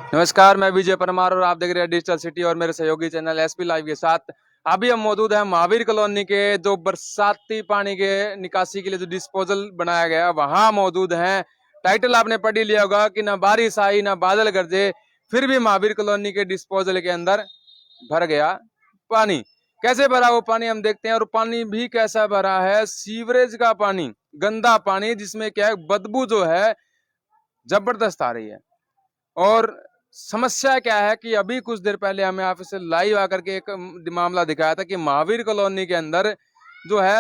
नमस्कार, मैं विजय परमार और आप देख रहे हैं डिजिटल सिटी और मेरे सहयोगी चैनल एसपी लाइव के साथ। अभी हम मौजूद हैं महावीर कॉलोनी के जो बरसाती पानी के निकासी के लिए जो डिस्पोजल बनाया गया वहां मौजूद हैं। टाइटल आपने पढ़ ही लिया होगा कि ना बारिश आई ना बादल गरजे, फिर भी महावीर कॉलोनी के डिस्पोजल के अंदर भर गया पानी। कैसे भरा वो पानी हम देखते हैं, और पानी भी कैसा भरा है, सीवरेज का पानी, गंदा पानी, जिसमें क्या है बदबू जो है जबरदस्त आ रही है। और समस्या क्या है कि अभी कुछ देर पहले हमें ऑफिस से लाइव आकर के एक मामला दिखाया था कि महावीर कॉलोनी के अंदर जो है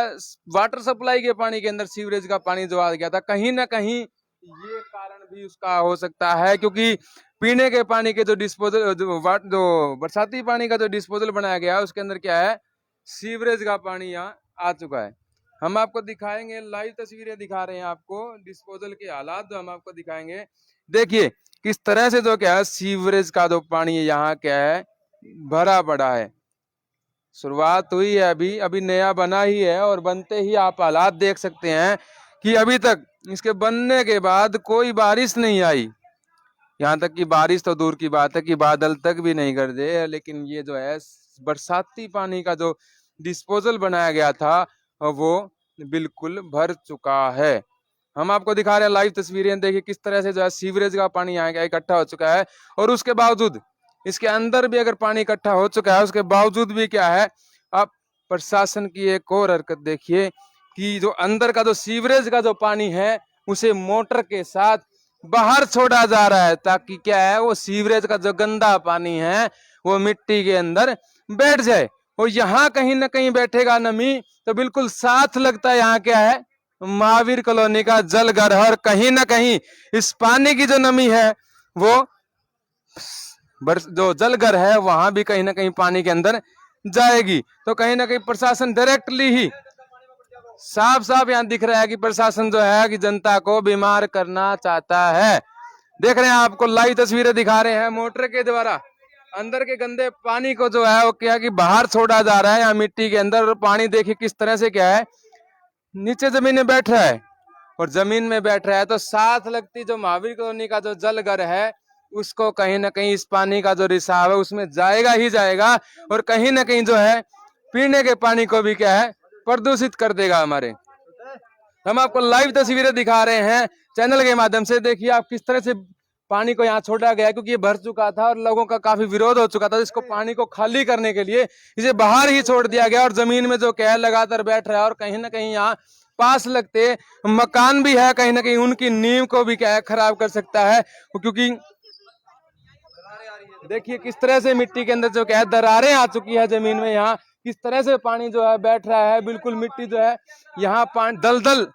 वाटर सप्लाई के पानी के अंदर सीवरेज का पानी जो आ गया था। कहीं ना कहीं ये कारण भी उसका हो सकता है, क्योंकि पीने के पानी के जो डिस्पोजल जो बरसाती पानी का जो डिस्पोजल बनाया गया है उसके अंदर क्या है, सीवरेज का पानी यहाँ आ चुका है। हम आपको दिखाएंगे, लाइव तस्वीरें दिखा रहे हैं आपको, डिस्पोजल के हालात जो हम आपको दिखाएंगे। देखिए किस तरह से जो क्या है सीवरेज का जो पानी यहाँ क्या है भरा पड़ा है। शुरुआत हुई है, अभी अभी नया बना ही है, और बनते ही आप हालात देख सकते हैं कि अभी तक इसके बनने के बाद कोई बारिश नहीं आई। यहाँ तक कि बारिश तो दूर की बात है कि बादल तक भी नहीं गरजे, लेकिन ये जो है बरसाती पानी का जो डिस्पोजल बनाया गया था वो बिल्कुल भर चुका है। हम आपको दिखा रहे हैं लाइव तस्वीरें। देखिए किस तरह से जो है सीवरेज का पानी यहाँ का इकट्ठा हो चुका है, और उसके बावजूद इसके अंदर भी अगर पानी इकट्ठा हो चुका है उसके बावजूद भी क्या है, आप प्रशासन की एक और हरकत देखिए कि जो अंदर का जो सीवरेज का जो पानी है उसे मोटर के साथ बाहर छोड़ा जा रहा है, ताकि क्या है वो सीवरेज का जो गंदा पानी है वो मिट्टी के अंदर बैठ जाए। और यहाँ कहीं ना कहीं बैठेगा नमी तो बिल्कुल साथ लगता है यहाँ क्या है महावीर कॉलोनी का जलघर है। और कहीं ना कहीं इस पानी की जो नमी है वो जो जलघर है वहां भी कहीं ना कहीं पानी के अंदर जाएगी। तो कहीं ना कहीं प्रशासन डायरेक्टली ही साफ साफ यहाँ दिख रहा है कि प्रशासन जो है कि जनता को बीमार करना चाहता है। देख रहे हैं, आपको लाइव तस्वीरें दिखा रहे हैं, मोटर के द्वारा अंदर के गंदे पानी को जो है वो क्या कि बाहर छोड़ा जा रहा है यहाँ मिट्टी के अंदर। और पानी देखिए किस तरह से क्या है नीचे जमीन में बैठ रहा है, और जमीन में बैठ रहा है तो साथ लगती जो महावीर कॉलोनी का जो जलघर है उसको कहीं ना कहीं इस पानी का जो रिसाव है उसमें जाएगा ही जाएगा, और कहीं ना कहीं जो है पीने के पानी को भी क्या है प्रदूषित कर देगा हमारे। हम आपको लाइव तस्वीरें दिखा रहे हैं चैनल के माध्यम से। देखिए आप किस तरह से पानी को यहाँ छोड़ा गया, क्योंकि ये भर चुका था और लोगों का काफी विरोध हो चुका था। इसको पानी को खाली करने के लिए इसे बाहर ही छोड़ दिया गया, और जमीन में जो क्या है लगातार बैठ रहा है। और कहीं ना कहीं यहाँ पास लगते मकान भी है, कहीं ना कहीं उनकी नींव को भी क्या है खराब कर सकता है, क्योंकि देखिए किस तरह से मिट्टी के अंदर जो क्या है दरारें आ चुकी है जमीन में। यहाँ किस तरह से पानी जो है बैठ रहा है, बिल्कुल मिट्टी जो है यहाँ पानी दलदल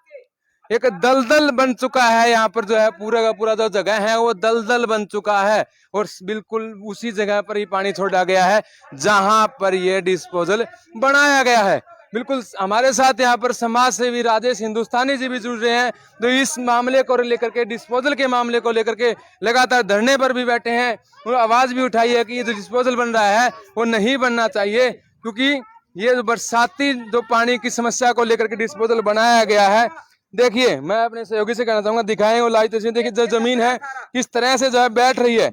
एक दलदल बन चुका है। यहाँ पर जो है पूरा का पूरा जो जगह है वो दलदल बन चुका है, और बिल्कुल उसी जगह पर ही पानी छोड़ा गया है जहां पर ये डिस्पोजल बनाया गया है। बिल्कुल हमारे साथ यहाँ पर समाज सेवी राजेश हिंदुस्तानी जी भी जुड़ रहे हैं, तो इस मामले को लेकर के, डिस्पोजल के मामले को लेकर के लगातार धरने पर भी बैठे हैं और आवाज भी उठाई है कि ये जो डिस्पोजल बन रहा है वो नहीं बनना चाहिए, क्योंकि ये जो बरसाती जो पानी की समस्या को लेकर के डिस्पोजल बनाया गया है। देखिए मैं अपने सहयोगी से कहना चाहूंगा, दिखाएं वो लाइव तस्वीर। देखिए जो जमीन है किस तरह से जो है बैठ रही है।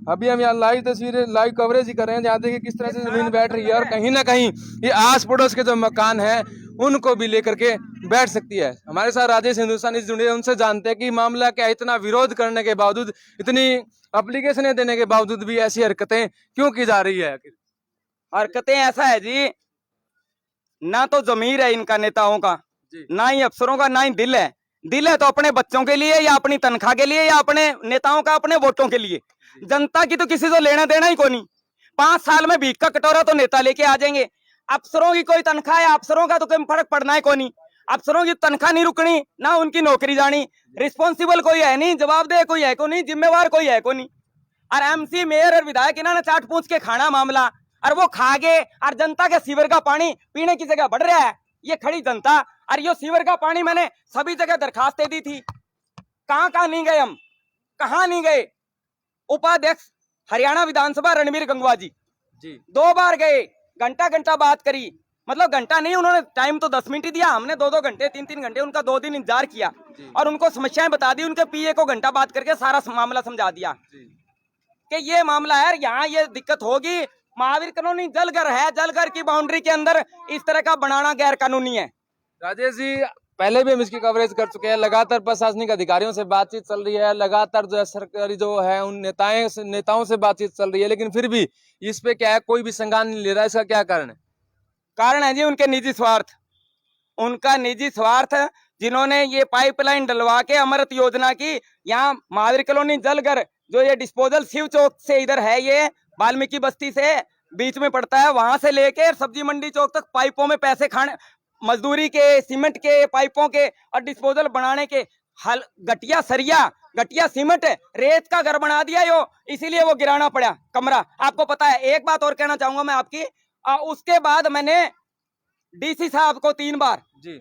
अभी हम यहाँ लाइव तस्वीरें लाइव कवरेज ही कर रहे हैं, जहाँ देखिए किस तरह से जमीन बैठ रही है, और कहीं ना कहीं ये आस पड़ोस के जो मकान है उनको भी लेकर के बैठ सकती है। हमारे साथ राजेश हिंदुस्तानी जुड़े हैं, उनसे जानते हैं कि मामला क्या, इतना विरोध करने के बावजूद, इतनी अप्लीकेशनें देने के बावजूद भी ऐसी हरकतें क्यों की जा रही है। हरकतें ऐसा है जी, ना तो जमीर है इनका नेताओं का, ना ही अफसरों का, ना ही दिल है। दिल है तो अपने बच्चों के लिए या अपनी तनख्वाह के लिए या अपने नेताओं का अपने वोटों के लिए। जनता की तो किसी से लेना देना ही कोई नहीं। 5 साल में भीख का कटोरा तो नेता लेके आ जाएंगे। अफसरों की कोई तनख्वाह है, अफसरों का तो कोई फर्क पड़ना है कोई नहीं। अफसरों की तनख्वाह नहीं रुकनी, ना उनकी नौकरी जानी। रिस्पॉन्सिबल कोई है नहीं, जवाबदेह कोई है को नहीं, जिम्मेवार कोई है को नहीं। और एमसी मेयर और विधायक इन्होंने चाट पूछ के खाना मामला, और वो खा गए, और जनता के सीवर का पानी पीने की जगह बढ़ रहा है। ये खड़ी जनता, और ये सीवर का पानी मैंने सभी जगह दरखास्तें दी थी, कहां नहीं गए हम, कहां नहीं गए। उपाध्यक्ष हरियाणा विधानसभा रणबीर गंगवा जी 2 बार गए, घंटा बात करी। मतलब घंटा नहीं, उन्होंने टाइम तो 10 मिनट ही दिया, हमने 2 घंटे 3 घंटे उनका 2 दिन इंतजार किया, और उनको समस्याएं बता दी। उनके पीए को घंटा बात करके सारा मामला समझा दिया। कि ये मामला है, यहाँ ये दिक्कत होगी। महावीर कॉलोनी जलघर है, जलघर की बाउंड्री के अंदर इस तरह का बनाना गैर कानूनी है। राजेश जी, पहले भी हम इसकी कवरेज कर चुके हैं, लगातार प्रशासनिक अधिकारियों से बातचीत चल रही है, लगातार जो है सरकारी जो है उन नेताओं से बातचीत चल रही है, लेकिन फिर भी इस पे क्या है, कोई भी संज्ञान नहीं ले रहा है। इसका क्या कारण है? कारण है जी उनके निजी स्वार्थ, उनका निजी स्वार्थ। जिन्होंने ये पाइपलाइन डलवा के अमृत योजना की, यहाँ महावीर कॉलोनी जलघर जो ये डिस्पोजल शिव चौक से इधर है, ये वाल्मीकि बस्ती से बीच में पड़ता है, वहां से लेके सब्जी मंडी चौक तक पाइपों में पैसे खाने, मजदूरी के, सीमेंट के, पाइपों के और डिस्पोजल बनाने के, हल घटिया सरिया, घटिया सीमेंट, रेत का घर बना दिया यो, इसीलिए वो गिराना पड़ा कमरा। आपको पता है, एक बात और कहना चाहूंगा मैं आपकी, उसके बाद मैंने डीसी साहब को 3 बार जी,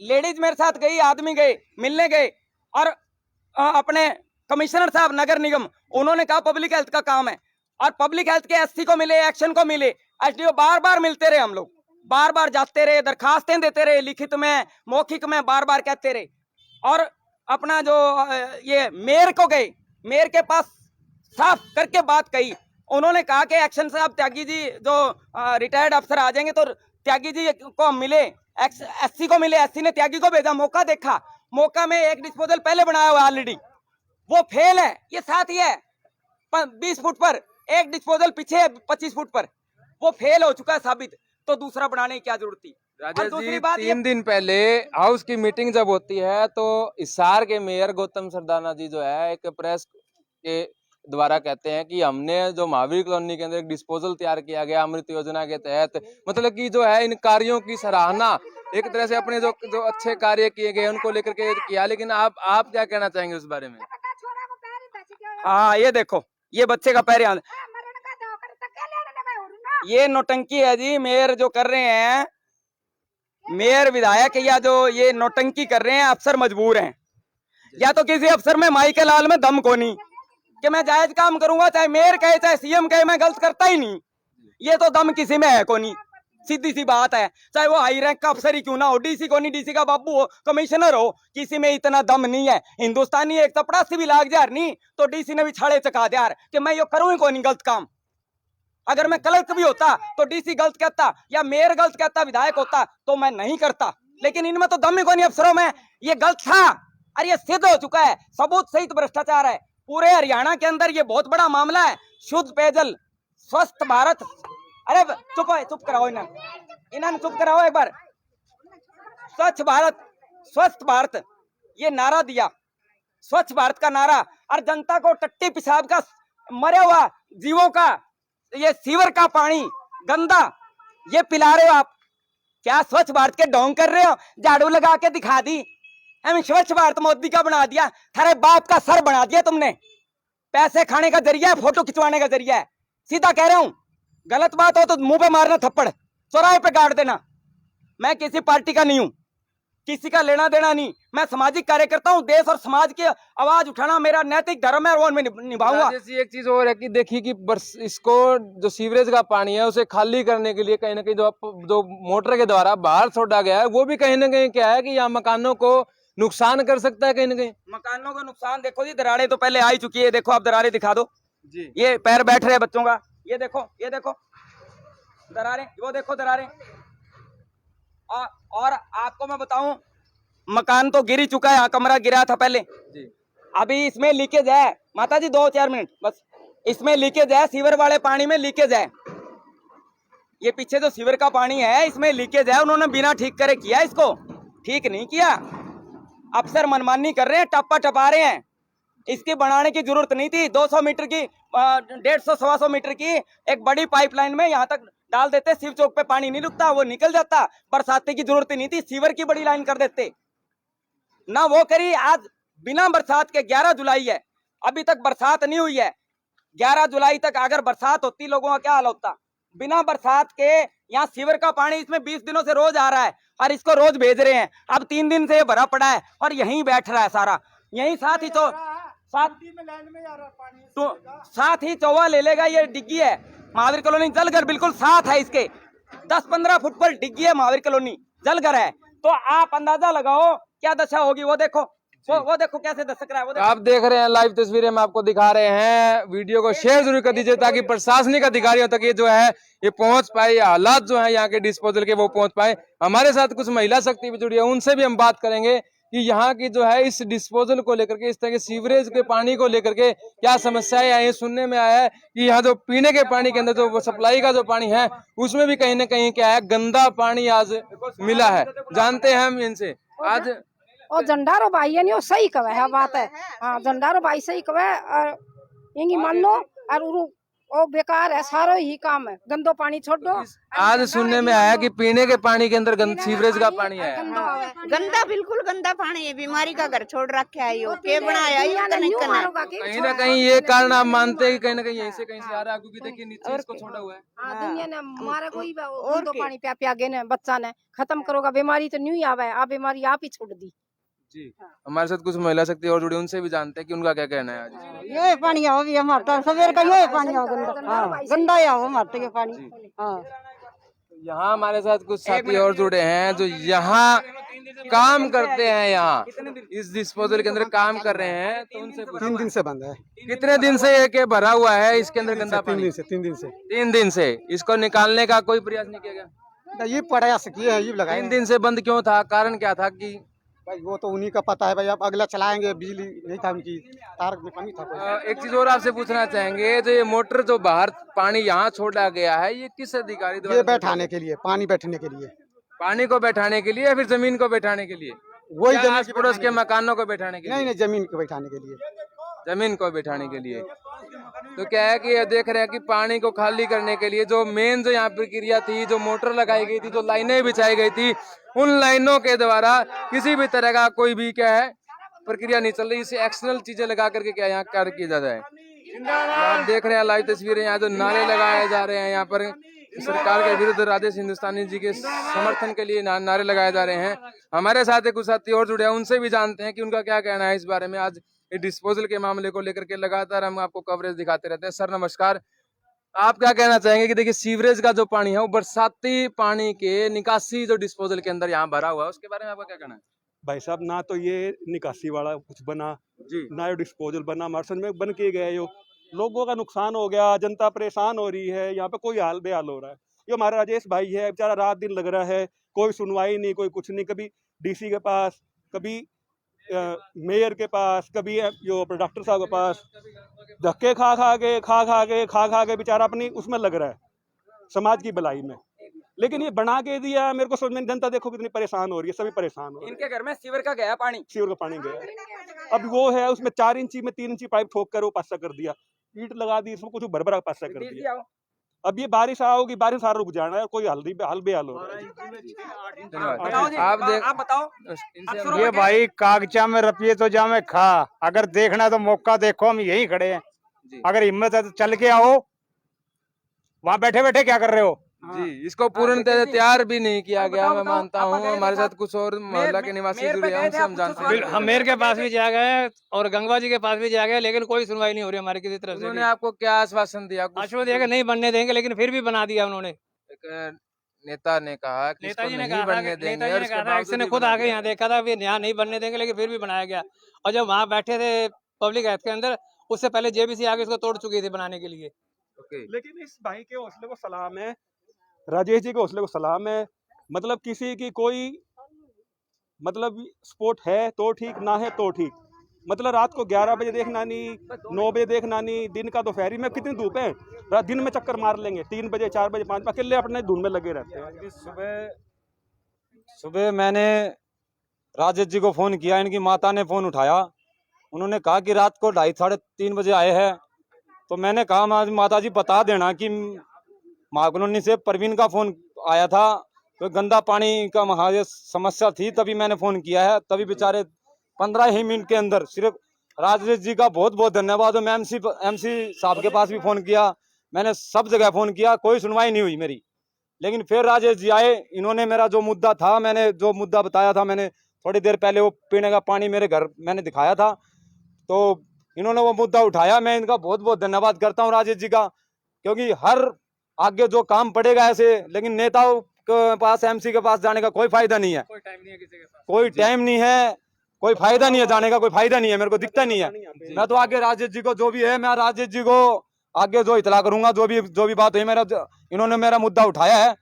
लेडीज मेरे साथ गई, आदमी गए, मिलने गए, और अपने कमिश्नर साहब नगर निगम, उन्होंने कहा पब्लिक हेल्थ का काम है, और पब्लिक हेल्थ के एससी को मिले, एक्शन को मिले, एसडीओ, बार बार मिलते रहे, हम लोग बार बार जाते रहे, दरखास्तें देते रहे, लिखित में, मौखिक में, बार बार कहते रहे। और अपना जो ये मेयर को गए, मेयर के पास साफ करके बात कही, उन्होंने कहा कि एक्शन साहब त्यागी जी जो रिटायर्ड अफसर आ जाएंगे तो त्यागी जी को मिले, एससी को मिले, एससी ने त्यागी को भेजा, मौका देखा, मौका में एक डिस्पोजल पहले बनाया हुआ ऑलरेडी, वो फेल है, ये साथ ही है 20 फुट पर, एक डिस्पोजल पीछे है 25 फुट पर, वो फेल हो चुका है साबित, तो दूसरा बनाने की क्या जरूरत थी। राजेश जी, 3 दिन पहले हाउस की मीटिंग जब होती है तो हिसार के मेयर गौतम सरदाना जी जो है एक प्रेस के द्वारा कहते हैं कि हमने जो महावीर कॉलोनी के अंदर एक डिस्पोजल तैयार किया गया अमृत योजना के तहत, मतलब कि जो है इन कार्यों की सराहना एक तरह से अपने जो अच्छे कार्य किए गए उनको लेकर के किया, लेकिन आप क्या कहना चाहेंगे उस बारे में? हाँ, ये देखो, ये बच्चे का पैर यहाँ, ये नौटंकी है जी। मेयर जो कर रहे हैं, मेयर विधायक या जो ये नौटंकी कर रहे हैं, अफसर मजबूर हैं, या तो किसी अफसर में माई के लाल में दम को नहीं कि मैं जायज काम करूंगा, चाहे मेयर कहे चाहे सीएम कहे, मैं गलत करता ही नहीं, ये तो दम किसी में है को नहीं, सीधी सी बात है। चाहे वो हाई रैंक का अफसर ही क्यों ना हो, डीसी को नहीं, डीसी का बाबू हो, कमिश्नर हो, किसी में इतना दम नहीं है। हिंदुस्तानी एक चपड़ासी भी लाग जार नहीं तो डीसी ने भी छाड़े चका दिया कि मैं ये करूं ही को नहीं गलत काम। अगर मैं कलर्क भी होता तो डीसी गलत कहता या मेयर गलत कहता, विधायक होता तो मैं नहीं करता, लेकिन इनमें तो दम ही को नहीं अफसरों में, ये गलत था और ये सिद्ध हो चुका है, सबूत सहित भ्रष्टाचार है। पूरे हरियाणा के अंदर ये बहुत बड़ा मामला है। शुद्ध पेयजल, स्वस्थ भारत, अरे चुप कराओ इन्हें चुप कराओ एक बार। स्वच्छ भारत, स्वस्थ भारत, ये नारा दिया, स्वच्छ भारत का नारा, और जनता को टट्टी पेशाब का, मरे हुआ जीवों का, ये सीवर का पानी गंदा ये पिला रहे हो आप। क्या स्वच्छ भारत के ढोंग कर रहे हो? झाड़ू लगा के दिखा दी, हम स्वच्छ भारत मोदी का बना दिया, थारे बाप का सर बना दिया तुमने। पैसे खाने का जरिया है, फोटो खिंचवाने का जरिया है। सीधा कह रहा हूं, गलत बात हो तो मुंह पे मारना थप्पड़, चौराहे पे गाड़ देना। मैं किसी पार्टी का नहीं हूं, किसी का लेना देना नहीं, मैं सामाजिक कार्यकर्ता हूं। देश और समाज की आवाज उठाना मेरा नैतिक धर्म है, वो मैं निभाऊंगा। जैसी एक चीज और है कि देखिए कि इसको जो सीवरेज का पानी है उसे खाली करने के लिए कहीं ना कहीं जो मोटर के द्वारा बाहर छोड़ा गया है, वो भी कहीं ना कहीं क्या है कि यहाँ मकानों को नुकसान कर सकता है। कहीं ना कहीं मकानों को नुकसान, देखो जी दरारें तो पहले आ ही चुकी है, देखो आप दरारें दिखा दो जी, ये पैर बैठ रहे बच्चों का, ये देखो दरारें, वो देखो दरारें। और आपको मैं बताऊं, मकान तो गिर ही चुका है, कमरा गिरा था पहले जी। अभी इसमें लीकेज है, माता जी 2-4 मिनट बस, इसमें लीकेज है, सीवर वाले पानी में लीकेज है। ये पीछे जो सीवर का पानी है इसमें लीकेज है, उन्होंने बिना ठीक करे किया, इसको ठीक नहीं किया। अफसर मनमानी कर रहे हैं, टप्पा टपा रहे हैं, इसकी बनाने की जरूरत नहीं थी। 200 मीटर की, 150-125 मीटर की एक बड़ी पाइपलाइन में यहाँ तक डाल देते, शिव चौक पे पानी नहीं रुकता, वो निकल जाता, बरसाती की जरूरत नहीं थी, सीवर की बड़ी लाइन कर देते ना, वो करी। आज बिना बरसात के 11 जुलाई है, अभी तक बरसात नहीं हुई है। 11 जुलाई तक अगर बरसात होती, लोगों का क्या हाल होता। बिना बरसात के यहाँ सीवर का पानी इसमें 20 दिनों से रोज आ रहा है और इसको रोज भेज रहे हैं। अब 3 दिन से ये भरा पड़ा है और यहीं बैठ रहा है सारा, यहीं साथ ही चौवा ले लेगा। ये डिग्गी है महावीर कॉलोनी जलघर, बिल्कुल साथ है इसके, 10-15 फुट पर डिग्गी है, महावीर कॉलोनी जलघर है। तो आप अंदाजा लगाओ क्या दशा होगी, वो देखो वो देखो कैसे दस्तक रहा है, वो तो आप देख रहे हैं लाइव तस्वीरें हम आपको दिखा रहे हैं। वीडियो को शेयर जरूर कर दीजिए ताकि प्रशासनिक अधिकारियों तक ये जो है ये पहुंच पाए, या हालात जो है यहाँ के डिस्पोजल के वो पहुंच पाए। हमारे साथ कुछ महिला शक्ति भी जुड़ी है, उनसे भी हम बात करेंगे कि यहाँ की जो है इस डिस्पोजल को लेकर के, इस तरह के सीवरेज के पानी को लेकर के क्या समस्याएं आई। सुनने में आया है कि यहाँ जो पीने के पानी के अंदर जो सप्लाई का जो पानी है उसमें भी कहीं ना कहीं क्या है, गंदा पानी आज मिला है। जानते हैं हम इनसे आज। और झंडारो भाई है नहीं, वो सही कहे है बात है। हाँ, झंडारो भाई सही कहे और यही मान लो। और वो बेकार है, सारो ही काम है, गंदो पानी छोड़ दो। आज सुनने में आया कि पीने के पानी के अंदर सीवरेज का पानी है, गंदा, बिल्कुल गंदा पानी है। बीमारी का घर छोड़ रखा है, यो के बनाया है, कहीं ना कहीं ये कारण आप मानते हैं कि कहीं ना कहीं यहीं से कहीं से आ रहा है, क्योंकि देखिए नीचे इसको छोड़ा हुआ है। दुनिया ने मारे कोई गंदो पानी प्या प्या गए बच्चा ने खत्म करोगा, बीमारी तो नहीं आवे, आप बीमारी आप ही छोड़ दी। जी, हमारे साथ कुछ महिला शक्ति और जुड़ी, उनसे भी जानते हैं कि उनका क्या कहना है आज। ये पानी आओ भी हमारा सवेर का ये पानी आओ गंदा, हाँ, गंदा आओ हमारे के पानी। हाँ, यहाँ हमारे साथ कुछ साथी और जुड़े हैं जो यहाँ काम करते हैं, यहाँ इस डिस्पोजल के अंदर काम कर रहे हैं। तो उनसे 3 दिन से बंद है। कितने दिन से ये के भरा हुआ है इसके अंदर गंदा पानी? 3 दिन से इसको निकालने का कोई प्रयास नहीं किया गया? ये प्रयास किए हैं, ये लगाए 3 दिन से बंद क्यों था? कारण क्या था कि भाई वो तो उन्हीं का पता है भाई। अब अगला चलाएंगे, बिजली नहीं था उनकी, तार में पानी था। एक चीज और आपसे पूछना चाहेंगे, जो ये मोटर जो बाहर पानी यहाँ छोड़ा गया है, ये किस अधिकारी द्वारा? ये बैठाने के लिए, पानी बैठने के लिए, पानी को बैठाने के लिए या फिर जमीन को बैठाने के लिए? वही या आस पड़ोस के मकानों को बैठाने के लिए? नहीं, जमीन को बैठाने के लिए। जमीन को बैठाने के लिए। तो क्या है कि ये देख रहे हैं कि पानी को खाली करने के लिए जो मेन जो यहाँ प्रक्रिया थी, जो मोटर लगाई गई थी, जो लाइनें बिछाई गई थी, उन लाइनों के द्वारा किसी भी तरह का कोई भी क्या है प्रक्रिया नहीं चल रही। इसे एक्सटर्नल चीजें लगा करके क्या यहाँ कार्य किया जाता है। आप देख रहे हैं लाइव तस्वीरें, यहाँ जो नारे लगाए जा रहे हैं, यहाँ पर सरकार के विरुद्ध राजेश हिंदुस्तानी जी के समर्थन के लिए नारे लगाए जा रहे हैं। हमारे साथ कुछ साथी और जुड़े हैं, उनसे भी जानते हैं कि उनका क्या कहना है इस बारे में। आज डिस्पोजल के मामले को लेकर के लगातार हम आपको कवरेज दिखाते रहते हैं। सर नमस्कार, आप क्या कहना चाहेंगे कि देखिए सीवरेज का जो पानी है वो बरसाती पानी के निकासी जो डिस्पोजल के अंदर यहाँ भरा हुआ है, उसके बारे में आपका क्या कहना है? भाई साहब, ना तो ये निकासी वाला कुछ बना जी, ना ये डिस्पोजल बना, हमारे समझ में बन के गया। यो लोगों का नुकसान हो गया, जनता परेशान हो रही है, यहाँ पे कोई हाल बेहाल हो रहा है। ये हमारा राजेश भाई है, बेचारा रात दिन लग रहा है, कोई सुनवाई नहीं, कोई कुछ नहीं। कभी डीसी के पास, कभी मेयर के पास, कभी जो डॉक्टर साहब के पास, धक्के खा के बेचारा अपनी उसमें लग रहा है, समाज की भलाई में। लेकिन ये बना के दिया, मेरे को समझ में, जनता देखो कितनी परेशान हो रही है, सभी परेशान हो रहे हैं। इनके घर में सीवर का गया पानी, सीवर का पानी गया। अब वो है उसमें 4 इंची में 3 इंची पाइप ठोक कर वो पासा कर दिया, ईंट लगा दी, इसमें कुछ भरभरा पासा कर दिया। अब ये बारिश आओगी, बारिश सारा रुक जाना है, कोई हाल बेहाल हो रहा है। आप बताओ। ये भाई कागजा में रपिए तो जामे खा, अगर देखना है तो मौका देखो, हम यहीं खड़े हैं। अगर हिम्मत है तो चल के आओ, वहाँ बैठे बैठे क्या कर रहे हो? जी, इसको पूर्ण तैयार भी नहीं किया गया, मैं मानता हूँ। हमारे साथ कुछ और मोहल्ला के निवासी जुड़े हैं, उनसे हम जानते हैं। हम मेयर के पास भी जा गए और गंगवा जी के पास भी जा गए, लेकिन कोई सुनवाई नहीं हो रही हमारी किसी तरफ से। उन्होंने आपको क्या आश्वासन दिया? आश्वासन दिया कि नहीं बनने देंगे, लेकिन फिर भी बना दिया उन्होंने। एक नेता ने कहा कि इसको नेताजी ने नहीं बनने देंगे, और उसके कहा था, बावजूद ने भी खुद बना आके यहाँ देखा था, यहाँ नहीं बनने देंगे, लेकिन फिर भी बनाया गया। और जब वहाँ बैठे थे पब्लिक हेल्थ के अंदर, उससे पहले जेबीसी आगे इसको तोड़ चुकी थी बनाने के लिए। लेकिन इस भाई के हौसले को सलाम है, राजेश जी के हौसले को सलाम है। मतलब किसी की कोई मतलब स्पोर्ट है तो ठीक, ना है तो ठीक। मतलब रात को 11 बजे देखना नहीं, 9 बजे देखना नहीं, दिन का दोपहरी में कितनी धूप है, रात दिन में चक्कर मार लेंगे, 3 बजे 4 बजे 5 बजे अकेले अपने धुन में लगे रहते हैं। सुबह मैंने राजेश जी को फोन किया, इनकी माता ने फोन उठाया, उन्होंने कहा कि रात को 2:30 साढ़े 3 बजे आए हैं। तो मैंने कहा माता जी बता देना कि महाकॉलोनी से प्रवीण का फोन आया था, तो गंदा पानी का वहाँ समस्या थी, तभी मैंने फोन किया है। तभी बेचारे 15 ही मिनट के अंदर, सिर्फ राजेश जी का बहुत बहुत धन्यवाद। मैं एमसी साहब के पास भी फोन किया, मैंने सब जगह फोन किया, कोई सुनवाई नहीं हुई मेरी। लेकिन फिर राजेश जी आए, इन्होंने मेरा जो मुद्दा था, मैंने जो मुद्दा बताया था, मैंने थोड़ी देर पहले वो पीने का पानी मेरे घर मैंने दिखाया था, तो इन्होंने वो मुद्दा उठाया। मैं इनका बहुत बहुत धन्यवाद करता हूँ राजेश जी का, क्योंकि हर आगे जो काम पड़ेगा ऐसे, लेकिन नेताओं के पास, एमसी के पास जाने का कोई फायदा नहीं है, कोई टाइम नहीं है, कोई फायदा नहीं है जाने का, कोई फायदा नहीं है, मेरे को दिखता नहीं है। मैं तो आगे राजेश जी को जो भी है, मैं राजेश जी को आगे जो इतला करूंगा, जो भी बात हुई, इन्होंने मेरा मुद्दा उठाया है,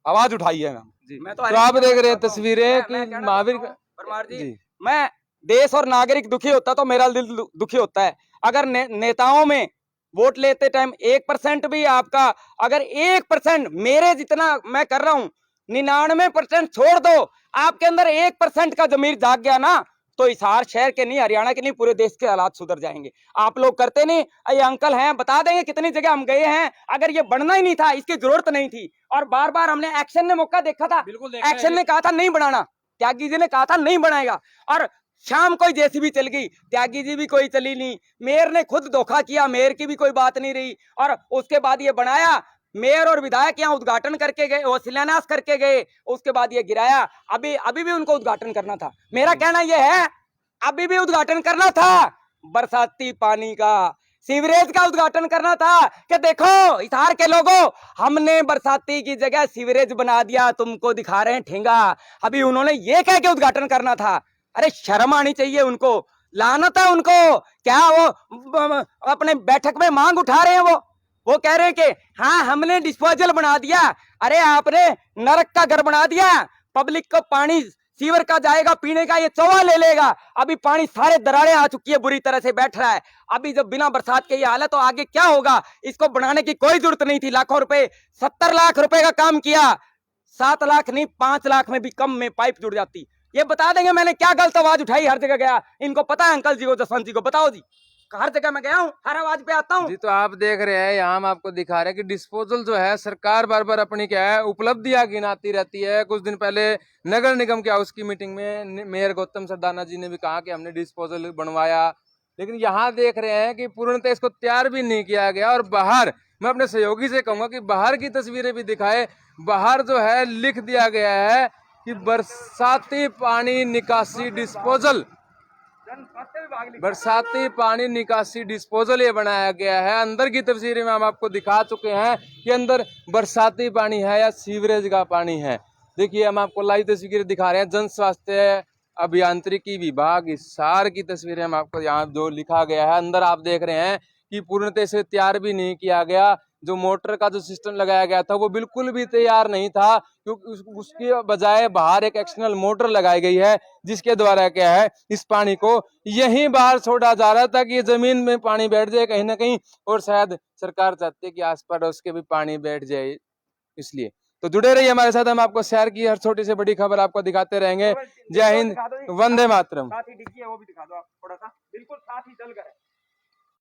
आवाज उठाई है। मैं तो आप देख रहे हैं तस्वीरें कि महावीर परमार जी, जी मैं देश और नागरिक दुखी होता तो मेरा दिल दुखी होता है। अगर नेताओं में वोट लेते टाइम 1% भी आपका, अगर 1% मेरे जितना मैं कर रहा हूं, 99% छोड़ दो, आपके अंदर 1% का जमीर जाग गया ना, तो हिसार शहर के नहीं, हरियाणा के नहीं, पूरे देश के हालात सुधर जाएंगे। आप लोग करते नहीं। ये अंकल हैं, बता देंगे कितनी जगह हम गए हैं। अगर ये बढ़ना ही नहीं था, इसकी जरूरत नहीं थी, और बार बार हमने एक्शन ने मौका देखा था, एक्शन ने कहा था नहीं बनाना, त्यागी जी ने कहा था नहीं बनाएगा, और शाम कोई जेसीबी चल गई, त्यागी जी भी कोई चली नहीं, मेयर ने खुद धोखा किया, मेयर की भी कोई बात नहीं रही, और उसके बाद ये बनाया। मेयर और विधायक यहाँ उद्घाटन करके गए, वो शिलान्यास करके गए, उसके बाद ये गिराया। अभी भी उनको उद्घाटन करना था। मेरा कहना यह है, अभी भी उद्घाटन करना था बरसाती पानी का, सीवरेज का उद्घाटन करना था कि देखो हिसार के लोगों, हमने बरसाती की जगह सीवरेज बना दिया, तुमको दिखा रहे हैं ठेंगा। अभी उन्होंने ये कह के उद्घाटन करना था। अरे शर्म आनी चाहिए उनको, लानत है उनको। क्या वो अपने बैठक में मांग उठा रहे हैं, वो कह रहे हैं कि हाँ हमने डिस्पोजल बना दिया। अरे आपने नरक का घर बना दिया। पब्लिक को पानी सीवर का जाएगा पीने का, ये चौवा ले लेगा। अभी पानी सारे दरारें आ चुकी है, बुरी तरह से बैठ रहा है। अभी जब बिना बरसात के ये हालत, तो आगे क्या होगा? इसको बनाने की कोई जरूरत नहीं थी। लाखों रुपए, 70 लाख रुपए का काम किया, 7 लाख नहीं 5 लाख में भी कम में पाइप जुड़ जाती। ये बता देंगे मैंने क्या गलत आवाज उठाई, हर जगह गया। इनको पता है अंकल जी को, जसवंत जी को, बताओ जी। हर जगह मैं गया हूँ, हर आवाज पे आता हूँ जी। तो आप देख रहे हैं, यहाँ हम आपको दिखा रहे हैं कि डिस्पोजल जो है, सरकार बार बार अपनी क्या है उपलब्धियां गिनाती रहती है। कुछ दिन पहले नगर निगम के हाउस की मीटिंग में मेयर गौतम सरदाना जी ने भी कहा कि हमने डिस्पोजल बनवाया, लेकिन यहाँ देख रहे हैं कि पूर्णतः इसको तैयार भी नहीं किया गया। और बाहर, मैं अपने सहयोगी से कहूंगा कि बाहर की तस्वीरें भी दिखाए। बाहर जो है लिख दिया गया है कि बरसाती पानी निकासी डिस्पोजल, बरसाती पानी निकासी डिस्पोजल ये बनाया गया है। अंदर की तस्वीरें में हम आपको दिखा चुके हैं कि अंदर बरसाती पानी है या सीवरेज का पानी है। देखिए, हम आपको लाइव तस्वीरें दिखा रहे हैं। जन स्वास्थ्य अभियांत्रिकी विभाग हिसार की तस्वीरें हम आपको यहाँ जो लिखा गया है। अंदर आप देख रहे हैं कि पूर्णतः से तैयार भी नहीं किया गया। जो मोटर का जो सिस्टम लगाया गया था वो बिल्कुल भी तैयार नहीं था, क्योंकि उसके बजाय बाहर एक एक्सटर्नल मोटर लगाई गई है, जिसके द्वारा क्या है इस पानी को यहीं बाहर छोड़ा जा रहा था कि ये जमीन में पानी बैठ जाए कहीं ना कहीं, और शायद सरकार चाहती है कि आस पास उसके भी पानी बैठ जाए। इसलिए तो जुड़े रहिए हमारे साथ, हम आपको शहर की हर छोटी से बड़ी खबर आपको दिखाते रहेंगे। जय हिंद, वंदे मातरम। साथ ही डिग्गी है, वो भी दिखा दो आप थोड़ा सा, बिल्कुल साथ ही चल कर है।